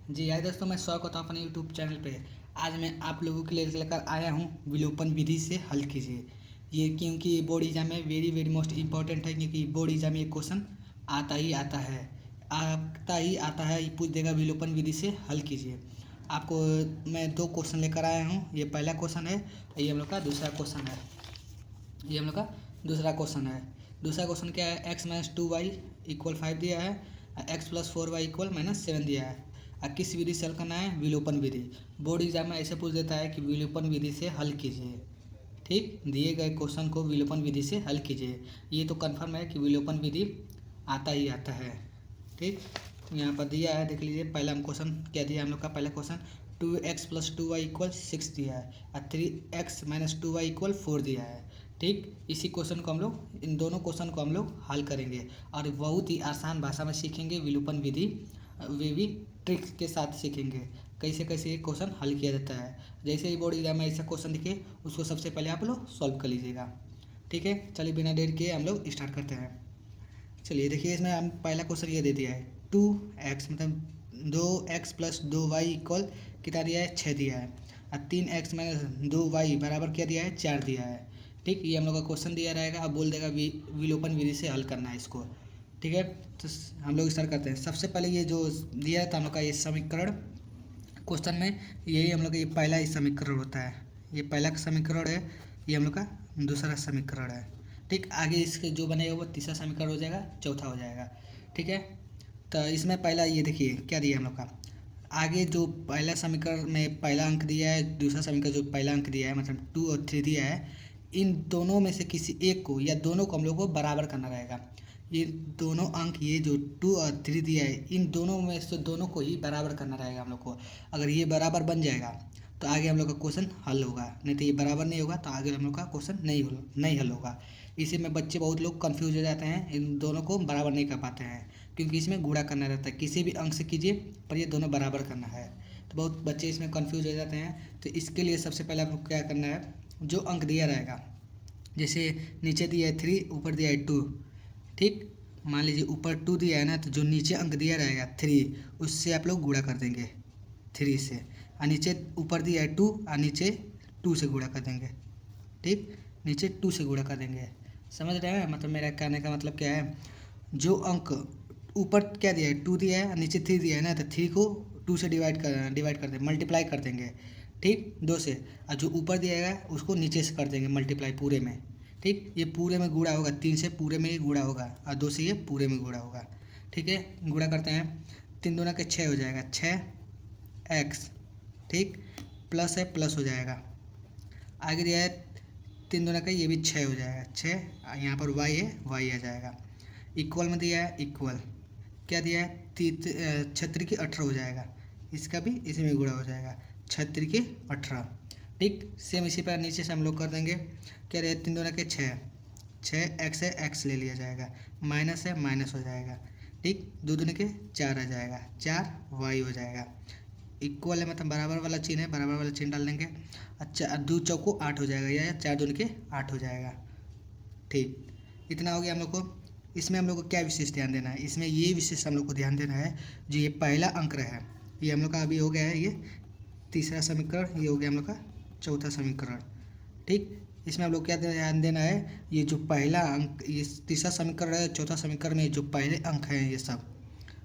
जी हाय दोस्तों, मैं स्वागत करता हूँ अपने यूट्यूब चैनल पे। आज मैं आप लोगों के लिए लेकर आया हूँ विलोपन विधि से हल कीजिए। ये क्योंकि ये बोर्ड एग्जाम में वेरी मोस्ट इम्पोर्टेंट है, क्योंकि बोर्ड एग्जाम में ये क्वेश्चन आता ही आता है। ये पूछ देगा विलोपन विधि से हल कीजिए। आपको मैं दो क्वेश्चन लेकर आया हूँ। ये पहला क्वेश्चन है, ये हम लोग का दूसरा क्वेश्चन है। ये हम लोग का दूसरा क्वेश्चन है। दूसरा क्वेश्चन क्या है, x-2y = 5 दिया है, x+4y =-7 दिया है। किस विधि से हल करना है? विलोपन विधि। बोर्ड एग्जाम में ऐसे पूछ देता है कि विलोपन विधि से हल कीजिए। ठीक, दिए गए क्वेश्चन को विलोपन विधि से हल कीजिए। ये तो कन्फर्म है कि विलोपन विधि आता ही आता है। ठीक, यहाँ पर दिया है, देख लीजिए। पहला हम क्वेश्चन क्या दिया हम लोग का? पहला क्वेश्चन 2x+2y = 6 दिया है और 3x-2y = 4 दिया है। ठीक, इसी क्वेश्चन को हम लोग, इन दोनों क्वेश्चन को हम लोग हल करेंगे और बहुत ही आसान भाषा में सीखेंगे विलोपन विधि। वे भी ट्रिक्स के साथ सीखेंगे कैसे कैसे ये क्वेश्चन हल किया जाता है। जैसे ही बोर्ड एग्जाम में ऐसा क्वेश्चन दिखे, उसको सबसे पहले आप लोग सॉल्व कर लीजिएगा। ठीक है, चलिए बिना देर किए हम लोग स्टार्ट करते हैं। चलिए देखिए, इसमें हम पहला क्वेश्चन ये दे दिया है 2x मतलब 2x+2y = कितना दिया है? 6 दिया है और 3x-2y बराबर क्या दिया है? 4 दिया है। ठीक, ये हम लोग का क्वेश्चन दिया रहेगा। अब बोल देगा विलोपन विधि से हल करना है इसको। ठीक है, तो हम लोग स्टार्ट करते हैं। सबसे पहले ये जो दिया था हम लोग का, ये समीकरण क्वेश्चन में यही हम लोग का ये पहला ही समीकरण होता है। ये पहला समीकरण है, ये हम लोग का दूसरा समीकरण है। ठीक, आगे इसके जो बनेगा वो तीसरा समीकरण हो जाएगा, चौथा हो जाएगा। ठीक है, तो इसमें पहला ये देखिए क्या दिया हम लोग का। आगे जो पहला समीकरण में पहला अंक दिया है, दूसरा समीकरण जो पहला अंक दिया है मतलब 2 और 3 दिया है, इन दोनों में से किसी एक को या दोनों को हम लोग को बराबर करना रहेगा। ये दोनों अंक, ये जो 2 और 3 दिया है, इन दोनों में से दोनों को ही बराबर करना रहेगा हम लोग को। अगर ये बराबर बन जाएगा तो आगे हम लोग का क्वेश्चन हल होगा, नहीं तो ये बराबर नहीं होगा तो आगे हम लोग का क्वेश्चन नहीं हल होगा। इसी में बच्चे बहुत लोग कंफ्यूज हो जाते हैं, इन दोनों को बराबर नहीं कर पाते हैं, क्योंकि इसमें गुणा करना रहता है। किसी भी अंक से कीजिए पर ये दोनों बराबर करना है, तो बहुत बच्चे इसमें कंफ्यूज हो जाते हैं। तो इसके लिए सबसे पहले आपको क्या करना है, जो अंक दिया रहेगा, जैसे नीचे दिया है 3, ऊपर दिया है 2। ठीक, मान लीजिए ऊपर 2 दिया है ना, तो जो नीचे अंक दिया रहेगा 3, उससे आप लोग गुणा कर देंगे 3 से, और नीचे ऊपर दिया है 2 और नीचे 2 से गुणा कर देंगे। ठीक, नीचे 2 से गुणा कर देंगे। समझ रहे हैं? मतलब मेरा कहने का मतलब क्या है, जो अंक ऊपर क्या दिया है 2 दिया है और नीचे 3 दिया है ना, तो 3 को 2 से डिवाइड कर देंगे, मल्टीप्लाई कर देंगे। ठीक, 2 से, और जो ऊपर दिया है उसको नीचे से कर देंगे मल्टीप्लाई पूरे में। ठीक, ये पूरे में गुणा होगा, 3 से पूरे में ही गुणा होगा और 2 से ये पूरे में गुणा होगा। ठीक है, गुणा करते हैं। 3 दूना के 6 हो जाएगा, 6x। ठीक, प्लस है, प्लस हो जाएगा। आगे दिया है 3 दूना का, ये भी 6 हो जाएगा, 6। यहाँ पर y है, y आ जाएगा। इक्वल में दिया है, इक्वल क्या दिया है? 6×3 = 18 हो जाएगा। इसका भी इसी में गुणा हो जाएगा, 6×3 = 18। ठीक, सेम इसी पर नीचे से हम लोग कर देंगे। क्या रहे? 3 दूना के 6, 6x है, x ले लिया जाएगा, माइनस है, माइनस हो जाएगा। ठीक, 2 दूनी के 4 आ जाएगा, 4y हो जाएगा। इक्वल है मतलब बराबर वाला चिन्ह है, बराबर वाला चिन्ह डाल देंगे। अच्छा, 2 चौको 8 हो जाएगा, या 4 दूनी के 8 हो जाएगा। ठीक, इतना हो गया हम लोग को। इसमें हम लोग को क्या विशेष ध्यान देना है? इसमें ये विशेष हम लोग को ध्यान देना है, जो ये पहला अंक है, ये हम लोग का अभी हो गया है, ये तीसरा समीकरण, ये हो गया हम लोग का चौथा समीकरण। ठीक, इसमें हम लोग क्या ध्यान देना है, ये जो पहला अंक, ये तीसरा समीकरण है, चौथा समीकरण में जो पहले अंक हैं, ये सब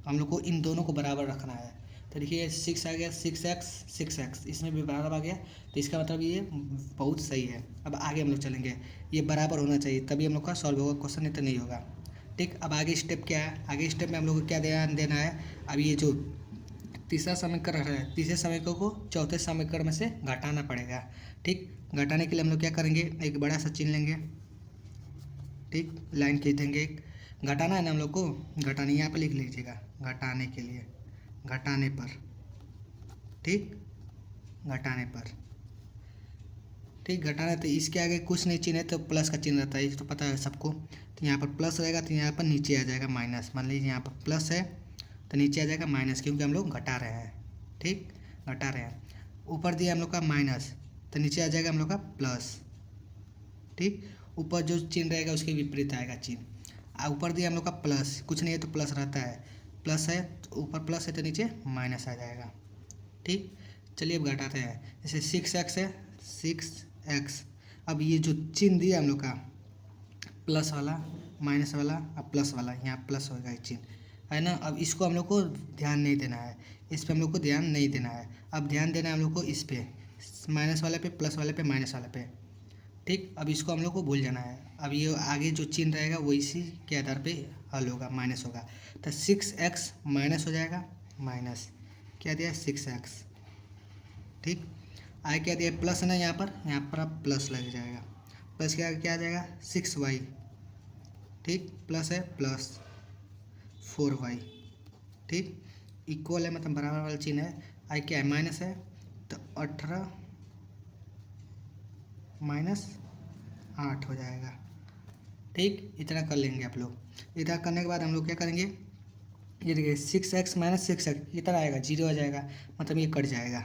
हम लोग को इन दोनों को बराबर रखना है। तो देखिए 6 आ गया, 6x, इसमें भी बराबर आ गया, तो इसका मतलब ये बहुत सही है। अब आगे हम लोग चलेंगे, ये बराबर होना चाहिए तभी हम लोग का सॉल्व होगा क्वेश्चन, नहीं तो नहीं होगा। ठीक, अब आगे स्टेप क्या है? आगे स्टेप में हम लोग को क्या ध्यान देना है, अब ये जो तीसरा समीकरण है, तीसरे समीकरण को चौथे समीकरण में से घटाना पड़ेगा। ठीक, घटाने के लिए हम लोग क्या करेंगे, एक बड़ा सा चिन्ह लेंगे। ठीक, लाइन खींच देंगे। घटाना है ना हम लोग को, घटाने यहाँ पर लिख लीजिएगा, घटाने के लिए, घटाने पर। ठीक, घटाने पर। ठीक, घटाना, तो इसके आगे कुछ नहीं चिन्ह है तो प्लस का चिन्ह रहता है, ये तो पता है सबको। तो यहाँ पर प्लस रहेगा तो यहाँ पर नीचे आ जाएगा माइनस। मान लीजिए यहाँ पर प्लस है तो नीचे आ जाएगा माइनस, क्योंकि हम लोग घटा रहे हैं। ठीक, घटा रहे हैं। ऊपर दिया हम लोग का माइनस, तो नीचे आ जाएगा हम लोग का प्लस। ठीक, ऊपर जो चिन्ह रहेगा उसके विपरीत आएगा चिन्ह। ऊपर दिया हम लोग का प्लस, कुछ नहीं है तो प्लस रहता है, प्लस है तो ऊपर प्लस है तो नीचे माइनस आ जाएगा। ठीक, चलिए अब घटाते हैं। जैसे 6x है, 6x। अब ये जो चिन्ह दिया हम लोग का प्लस वाला माइनस वाला, अब प्लस वाला, यहाँ प्लस होगा ये चिन्ह, है ना। अब इसको हम लोग को ध्यान नहीं देना है, इस पर हम लोग को ध्यान नहीं देना है। अब ध्यान देना है हम लोग को इस पे, माइनस वाले पे, प्लस वाले पे, माइनस वाले पे। ठीक, अब इसको हम लोग को भूल जाना है। अब ये आगे जो चिन्ह रहेगा वो इसी के आधार पे हल होगा, माइनस होगा। तो 6x माइनस हो जाएगा, माइनस क्या दिया 6x। ठीक, आगे क्या दिया प्लस है ना, यहाँ पर आप प्लस लग जाएगा। प्लस क्या आ जाएगा 6y। ठीक, प्लस है प्लस 4y। ठीक, इक्वल है मतलब बराबर वाला चिन्ह है। आई क्या है माइनस है तो 18 माइनस 8 हो जाएगा। ठीक, इतना कर लेंगे आप लोग। इतना करने के बाद हम लोग क्या करेंगे, ये देखिए 6x माइनस 6x इतना आएगा, 0 आ जाएगा, मतलब ये कट जाएगा।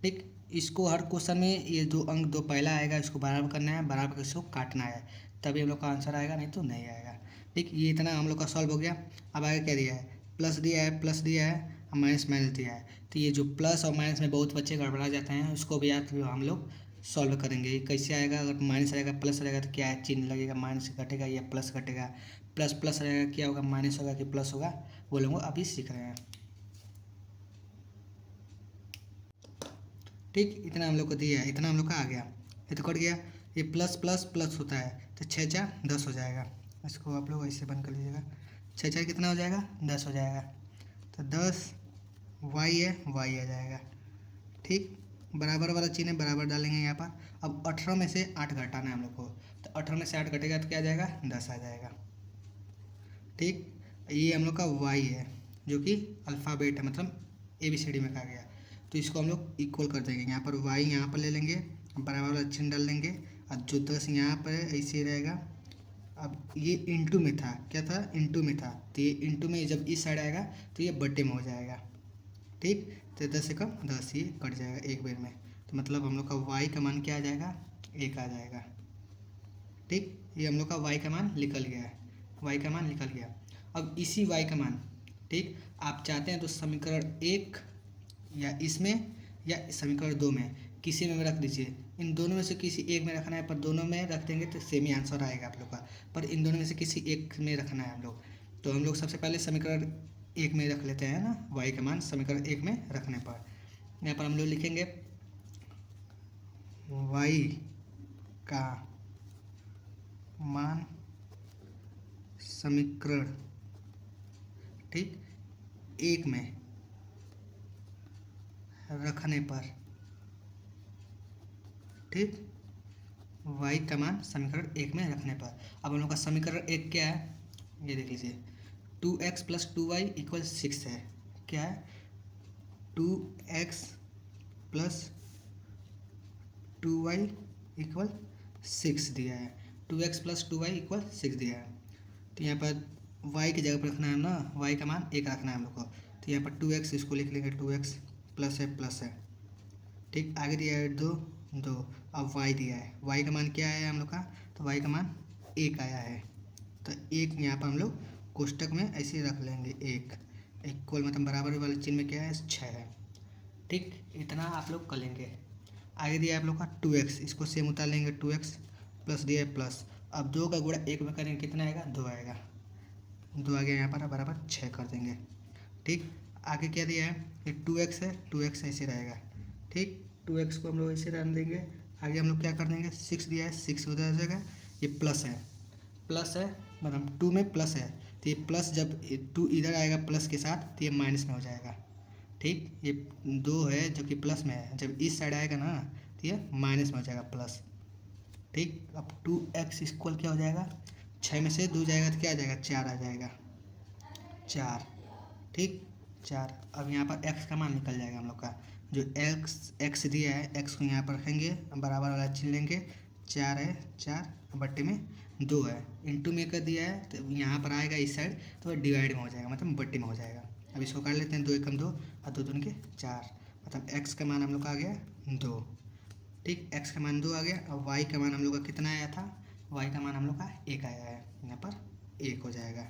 ठीक, इसको हर क्वेश्चन में ये दो अंक दो पहला आएगा, इसको बराबर करना है, बराबर इसको काटना है, तभी हम लोग का आंसर आएगा, नहीं तो नहीं आएगा। ठीक, ये इतना हम लोग का सॉल्व हो गया। अब आगे क्या दिया है, प्लस दिया है, प्लस दिया है, माइनस माइनस दिया है। तो ये जो प्लस और माइनस में बहुत बच्चे गड़बड़ा जाते हैं, उसको भी याद हम लोग सॉल्व करेंगे। ये कैसे आएगा, अगर माइनस रहेगा प्लस रहेगा तो क्या है चिन्ह लगेगा, माइनस घटेगा या प्लस घटेगा, प्लस प्लस रहेगा क्या होगा, माइनस होगा कि प्लस होगा, वो लोग अभी सीख रहे हैं। ठीक, इतना हम लोग को दिया है, इतना हम लोग का आ गया, ये तो कट गया। ये प्लस प्लस प्लस होता है तो 6 4 10 हो जाएगा। इसको आप लोग ऐसे बंद कर लीजिएगा। 6 4 कितना हो जाएगा 10 हो जाएगा। तो 10 y है, y आ जाएगा। ठीक, बराबर वाला चिन्ह है, बराबर डालेंगे यहाँ पर। अब 18 में से 8 घटाना है हम लोग को, तो 18 में से 8 घटेगा तो क्या आ जाएगा 10 आ जाएगा। ठीक, ये हम लोग का y है जो कि अल्फ़ाबेट है, मतलब ABCD में कहा गया। तो इसको हम लोग इक्वल कर देंगे, यहाँ पर y यहाँ पर ले लेंगे, बराबर वाला चिन्ह डाल देंगे, और जो 10 यहाँ पर है ऐसे ही रहेगा। अब ये इंटू में था, क्या था इंटू में था, तो ये इंटू में जब इस साइड आएगा तो ये बट्टे में हो जाएगा। ठीक, तो 10 से कम 10 ये कट जाएगा एक बार में, तो मतलब हम लोग का y का मान क्या आ जाएगा 1 आ जाएगा। ठीक, ये हम लोग का y का मान निकल गया है, y का मान निकल गया। अब इसी y का मान, ठीक, आप चाहते हैं तो समीकरण 1 या इसमें या समीकरण 2 में किसी में रख दीजिए। इन दोनों में से किसी एक में रखना है, पर दोनों में रख देंगे तो सेम ही आंसर आएगा आप लोग का, पर इन दोनों में से किसी एक में रखना है हम लोग। तो हम लोग सबसे पहले समीकरण 1 में रख लेते हैं ना, y का मान समीकरण 1 में रखने पर यहाँ पर हम लोग लिखेंगे y का मान समीकरण, ठीक, 1 में रखने पर, ठीक, y का मान समीकरण 1 में रखने पर। अब हम लोग का समीकरण 1 क्या है, ये देख लीजिए 2x प्लस 2y इक्वल 6 है। क्या है 2x प्लस 2y इक्वल 6 दिया है, 2x प्लस 2y इक्वल 6 दिया है। तो यहाँ पर y की जगह पर रखना है ना, y का मान 1 रखना है हम लोग को। तो यहाँ पर 2x इसको लिख लेंगे, 2x प्लस है। ठीक, आगे दिया है 2 2, अब y दिया है, y का मान क्या आया है हम लोग का, तो y का मान 1 आया है। तो 1 यहाँ पर हम लोग कोष्टक में ऐसे रख लेंगे, 1 इक्वल मतलब बराबर वाले चिन्ह में क्या है 6 है। ठीक, इतना आप लोग कर लेंगे। आगे दिया है आप लोग का 2x, इसको सेम उतार लेंगे, 2x प्लस दिया है प्लस, अब 2 का गुणा 1 में करेंगे कितना आएगा 2 आएगा, 2 आ गया यहाँ पर, बराबर 6 कर देंगे। ठीक, आगे क्या दिया है, ये 2x है, 2x ऐसे रहेगा। ठीक, 2x को हम लोग ऐसे रन देंगे। आगे हम लोग क्या कर देंगे, 6 दिया है, 6 उधर आ जाएगा, ये प्लस है मतलब 2 में प्लस है, तो ये प्लस जब 2 इधर आएगा प्लस के साथ तो ये माइनस में हो जाएगा। ठीक, ये 2 है जो कि प्लस में है, जब इस साइड आएगा ना तो ये माइनस में हो जाएगा प्लस। ठीक, अब 2x इक्वल क्या हो जाएगा, 6 में से 2 जाएगा तो क्या आ जाएगा 4 आ जाएगा, 4। ठीक, 4। अब यहाँ पर x का मान निकल जाएगा हम लोग का, जो x दिया है x को यहाँ पर रखेंगे, बराबर वाला चिन्ह लेंगे, 4 है 4 बट्टे में 2 है, इंटू में कर दिया है तो यहाँ पर आएगा इस साइड तो डिवाइड में हो जाएगा, मतलब बट्टे में हो जाएगा। अब इसको काट लेते हैं, 2 एकम 2 और 2 दूनी के 4, मतलब x का मान हम लोग का आ गया 2। ठीक, x का मान 2 आ गया। अब y का मान हम लोग का कितना आया था, y का मान हम लोग का 1 आया है, यहाँ पर 1 हो जाएगा।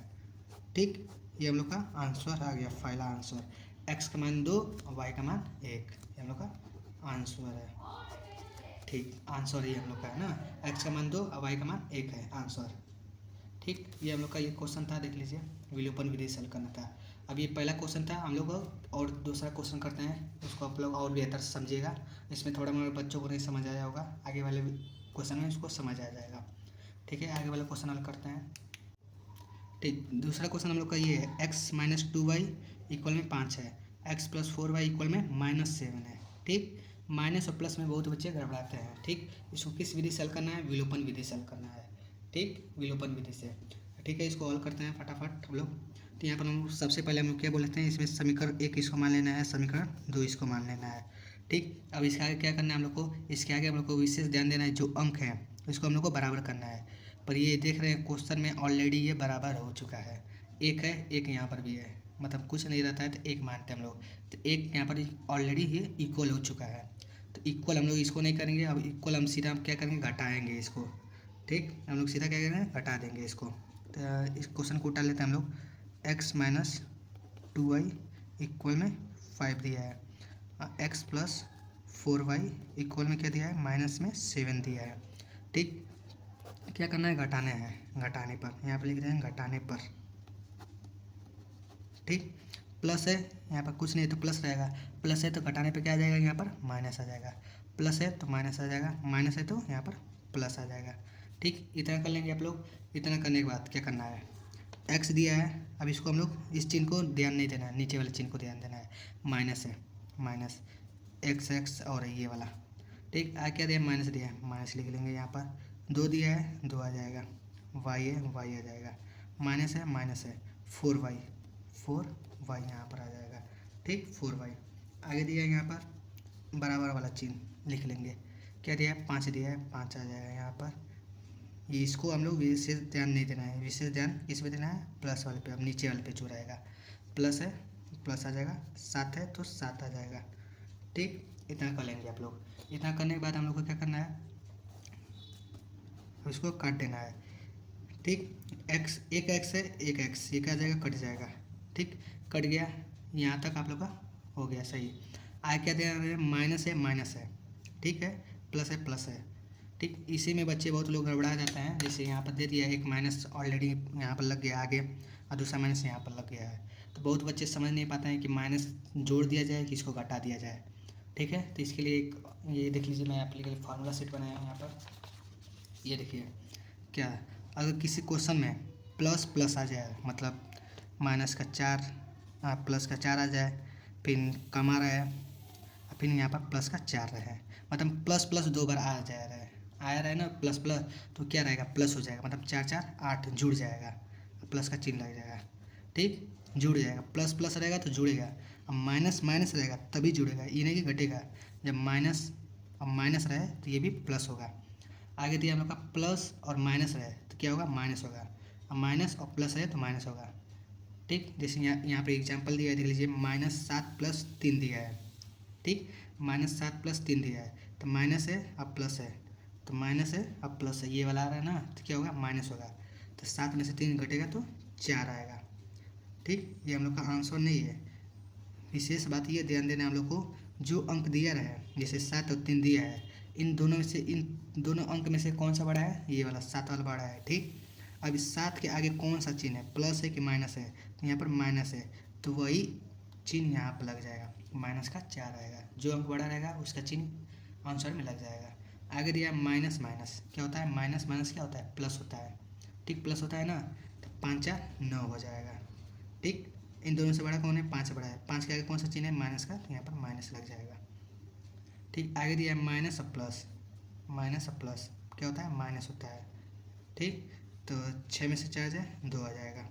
ठीक, ये हम लोग का आंसर आ गया, पहला आंसर। x का मान 2 और y का मान 1, ये हम लोग का आंसर है। ठीक, आंसर ये हम लोग का है ना, x का मान 2 और y का मान 1 है आंसर। ठीक, ये हम लोग का ये क्वेश्चन था, देख लीजिए, विलोपन विधि से हल करना था। अब ये पहला क्वेश्चन था हम लोग, और दूसरा क्वेश्चन करते हैं, उसको आप लोग और बेहतर से समझिएगा। इसमें थोड़ा मोड़ा बच्चों को नहीं समझ आया होगा, आगे वाले क्वेश्चन में उसको समझ आ जाएगा। ठीक है, आगे वाला क्वेश्चन हल करते हैं। ठीक, दूसरा क्वेश्चन हम लोग का ये है, एक्स माइनस 2y इक्वल में 5 है, एक्स प्लस 4y इक्वल में -7 है। ठीक, माइनस और प्लस में बहुत बच्चे गड़बड़ाते हैं। ठीक, इसको किस विधि से हल करना है, विलोपन विधि से हल करना है। ठीक, विलोपन विधि से। ठीक है, इसको हल करते हैं फटाफट हम लोग। तो यहाँ पर हम सबसे पहले हम लोग क्या बोलते हैं, इसमें समीकरण 1 इसको मान लेना है, समीकरण 2 इसको मान लेना है। ठीक, अब इसके आगे क्या करना है हम लोग को, इसके आगे हम लोग को विशेष ध्यान देना है, जो अंक है इसको हम लोग को बराबर करना है। पर ये देख रहे हैं क्वेश्चन में ऑलरेडी ये बराबर हो चुका है, एक है, एक यहाँ पर भी है, मतलब कुछ नहीं रहता है तो एक मानते हैं हम लोग, तो एक यहाँ पर ऑलरेडी ये इक्वल हो चुका है। तो इक्वल हम लोग इसको नहीं करेंगे, अब इक्वल हम सीधा हम क्या करेंगे, घटाएंगे इसको। ठीक, हम लोग सीधा क्या करेंगे, घटा देंगे इसको। तो इस क्वेश्चन को उठा लेते हैं हम लोग, एक्स माइनस 2y इक्वल में 5 दिया है, एक्स प्लस 4y इक्वल में क्या दिया है, माइनस में 7 दिया है। ठीक, क्या करना है, घटाने हैं, घटाने पर यहाँ पर लिख रहे हैं घटाने पर। ठीक, प्लस है, यहाँ पर कुछ नहीं तो प्लस रहेगा, प्लस है तो घटाने पे क्या आ जाएगा, यहाँ पर माइनस आ जाएगा, प्लस है तो माइनस आ जाएगा, माइनस है तो यहाँ पर प्लस आ जाएगा। ठीक, इतना कर लेंगे आप लोग। इतना करने के बाद क्या करना है, एक्स दिया है, अब इसको हम लोग इस चिन्ह को ध्यान नहीं देना है, नीचे वाले चिन्ह को ध्यान देना है, माइनस है, माइनस एक्स एक्स और ये वाला। ठीक, आ क्या दिया, माइनस दिया है, माइनस लिख लेंगे। यहाँ पर 2 दिया है, 2 आ जाएगा, वाई है, वाई आ जाएगा, माइनस है, माइनस है, 4y, 4y यहाँ पर आ जाएगा। ठीक, 4y आगे दिया है, यहाँ पर बराबर वाला चिन्ह लिख लेंगे। क्या दिया है, 5 दिया है, 5 आ जाएगा यहाँ पर। ये इसको हम लोग विशेष ध्यान नहीं देना है, विशेष ध्यान किस पे देना है, प्लस वाले पे। अब नीचे वाले पे जो रहेगा प्लस है, प्लस आ जाएगा, 7 है तो 7 आ जाएगा। ठीक, इतना कर लेंगे आप लोग। इतना करने के बाद हम लोग को क्या करना है, इसको काट देना है। ठीक, एक्स, एक एक्स है, एक एक्स, ये क्या आ जाएगा, कट जाएगा। ठीक, कट गया, यहाँ तक आप लोग का हो गया सही। आगे क्या दे रहे हैं, माइनस है, माइनस है, ठीक है, प्लस है, प्लस है। ठीक, इसी में बच्चे बहुत लोग गड़बड़ा जाते हैं, जैसे यहाँ पर दे दिया है, एक माइनस ऑलरेडी यहाँ पर लग गया आगे और दूसरा माइनस यहाँ पर लग गया है, तो बहुत बच्चे समझ नहीं पाते हैं कि माइनस जोड़ दिया जाए कि इसको घटा दिया जाए। ठीक है, तो इसके लिए एक ये देख लीजिए, मैं आपके लिए फार्मूला सेट बनाया हूँ यहाँ पर। ये देखिए क्या, अगर किसी क्वेश्चन में प्लस प्लस आ जाए, मतलब माइनस का 4 प्लस का 4 आ जाए, फिर कम आ रहा है, फिर यहाँ पर प्लस का 4 रहे, मतलब प्लस प्लस 2 बार आ जा रहा है, आया रहा है ना प्लस प्लस, तो क्या रहेगा, प्लस हो जाएगा, मतलब 4 4 8 जुड़ जाएगा, प्लस का चिन्ह लग जाएगा। ठीक, जुड़ जाएगा, प्लस प्लस रहेगा तो जुड़ेगा, अब माइनस माइनस रहेगा तभी जुड़ेगा, ये नहीं कि घटेगा। जब माइनस, अब माइनस रहे तो ये भी प्लस होगा। आगे दिया हम लोग का प्लस और माइनस रहे तो क्या होगा, माइनस होगा, अब माइनस और प्लस है तो माइनस होगा। ठीक, जैसे यहाँ पे एग्जांपल दिया है, देख लीजिए, -7 + 3 दिया है। ठीक, -7 + 3 दिया है, तो माइनस है अब प्लस है, तो माइनस है अब प्लस है, ये वाला आ रहा है ना, तो क्या होगा, माइनस होगा, तो 7 में से 3 घटेगा तो 4 आएगा। ठीक, ये हम लोग का आंसर नहीं है। विशेष बात ये ध्यान देना हम लोग को, जो अंक दिया रहा है, जैसे 7 और 3 दिया है, इन दोनों में से, इन दोनों अंक में से कौन सा बड़ा है, ये वाला 7 वाला बड़ा है। ठीक, अब इस 7 के आगे कौन सा चिन्ह है, प्लस है कि माइनस है, तो यहाँ पर माइनस है, तो वही चिन्ह यहाँ पर लग जाएगा, माइनस का 4 आएगा, जो अंक बड़ा रहेगा उसका चिन्ह आंसर में लग जाएगा। आगे दिया माइनस माइनस, क्या होता है, माइनस माइनस क्या होता है, प्लस होता है। ठीक, प्लस होता है ना, तो 5 4 9 हो जाएगा। ठीक, इन दोनों से बड़ा कौन है, 5 बड़ा है, 5 के आगे कौन सा चिन्ह है, माइनस का, तो यहाँ पर माइनस लग जाएगा। ठीक, आगे दिया है माइनस और प्लस, माइनस और प्लस क्या होता है, माइनस होता है। ठीक, तो 6 में से 4 जाए 2 आ जाएगा।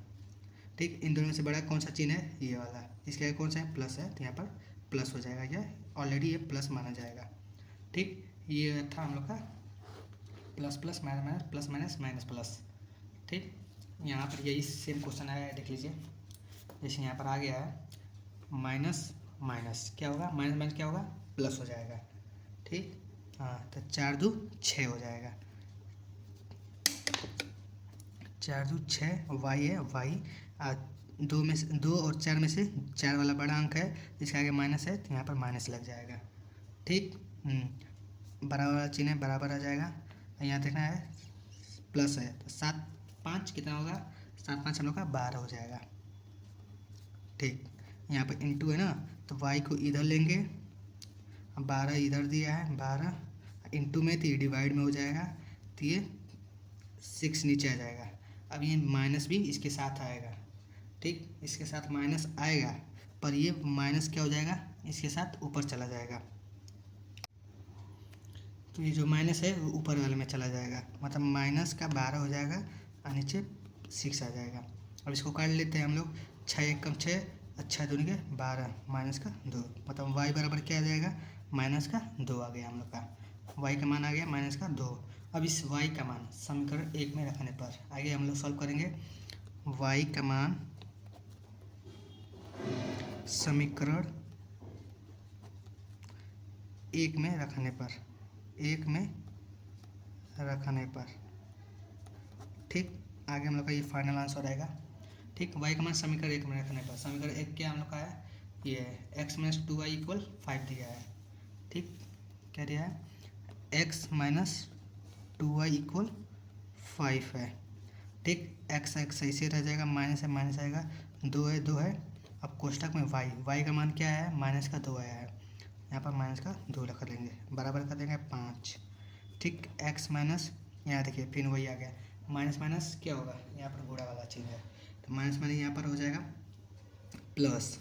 ठीक, इन दोनों में से बड़ा कौन सा चिन्ह है, ये वाला, इसके आगे कौन सा है, प्लस है, तो यहाँ पर प्लस हो जाएगा, या ऑलरेडी ये प्लस माना जाएगा। ठीक, ये था हम लोग का plus plus minus minus, plus minus minus plus. ठीक, यहाँ पर यही सेम क्वेश्चन आया है, देख लीजिए, जैसे यहाँ पर आ गया है माइनस माइनस, क्या होगा, माइनस माइनस क्या होगा, प्लस हो जाएगा। ठीक, हाँ, तो 4 2 6 हो जाएगा, 4 2 6, वाई है, वाई दो और चार में से चार वाला बड़ा अंक है, जिसके आगे माइनस है तो यहाँ पर माइनस लग जाएगा। ठीक, बराबर वाला चिन्ह है, बराबर आ जाएगा। यहाँ देखना है प्लस है तो 7 5 कितना होगा, 7 5 हम लोग का 12 हो जाएगा। ठीक, यहाँ पर इंटू है ना, तो y को इधर लेंगे, 12 इधर दिया है, 12 इंटू में तो ये डिवाइड में हो जाएगा, तो ये 6 नीचे आ जाएगा। अब ये माइनस भी इसके साथ आएगा। ठीक, इसके साथ माइनस आएगा, पर ये माइनस क्या हो जाएगा, इसके साथ ऊपर चला जाएगा। तो ये जो माइनस है वो ऊपर वाले में चला जाएगा, मतलब माइनस का 12 हो जाएगा और नीचे 6 आ जाएगा। अब इसको काट लेते हैं हम लोग, 6 एक कम 6, 6 दूनी के 12 माइनस का 2, मतलब y बराबर क्या आ जाएगा, माइनस का 2 आ गया हम लोग का। y का मान आ गया माइनस का 2। अब इस y का मान समीकरण 1 में रखने पर आगे हम लोग सॉल्व करेंगे। y का मान समीकरण 1 में रखने पर, 1 में रखने पर, ठीक, आगे हम लोग का ये फाइनल आंसर आएगा। ठीक, y का मान समीकरण 1 में रखने पर, समीकरण 1 क्या हम लोग का है, ये है x माइनस 2y इक्वल 5 दिया है। ठीक, क्या दिया है, x माइनस 2y इक्वल 5 है। ठीक, x x सही से रह जाएगा, माइनस है माइनस आएगा, 2 है 2 है। अब कोष्टक में y का मान क्या है, माइनस का 2 आया है, यहाँ पर माइनस का 2 रख लेंगे, बराबर कर देंगे 5। ठीक, x माइनस, यहाँ देखिए फिर वही आ गया, माइनस माइनस क्या होगा, यहाँ पर घोड़ा वाला चिन्ह है, तो माइनस माइनस यहाँ पर हो जाएगा प्लस।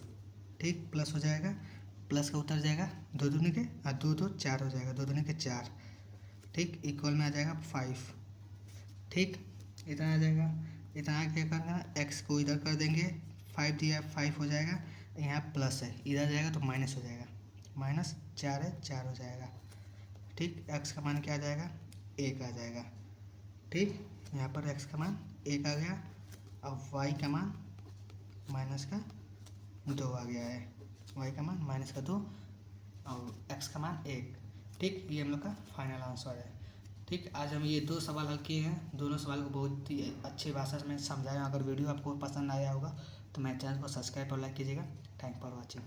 ठीक, प्लस हो जाएगा, प्लस का उतर जाएगा, 2 दूनी के और 2 2 4 हो जाएगा, 2 दूनी के 4। ठीक, इक्वल में आ जाएगा 5। ठीक, इतना आ जाएगा, इतना क्या करना, x को इधर कर देंगे, 5 दिया 5 हो जाएगा, यहाँ प्लस है इधर जाएगा तो माइनस हो जाएगा, माइनस 4 है 4 हो जाएगा। ठीक, x का मान क्या आ जाएगा, 1 आ जाएगा। ठीक, यहाँ पर x का मान 1 आ गया। अब y का मान माइनस का 2 आ गया है, y का मान माइनस का 2 और x का मान 1। ठीक, ये हम लोग का फाइनल आंसर है। ठीक, आज हम ये 2 सवाल हल किए हैं, दोनों सवाल को बहुत ही अच्छी भाषा में समझाया। अगर वीडियो आपको पसंद आया होगा तो मेरे चैनल को सब्सक्राइब और लाइक कीजिएगा। Thank for watching.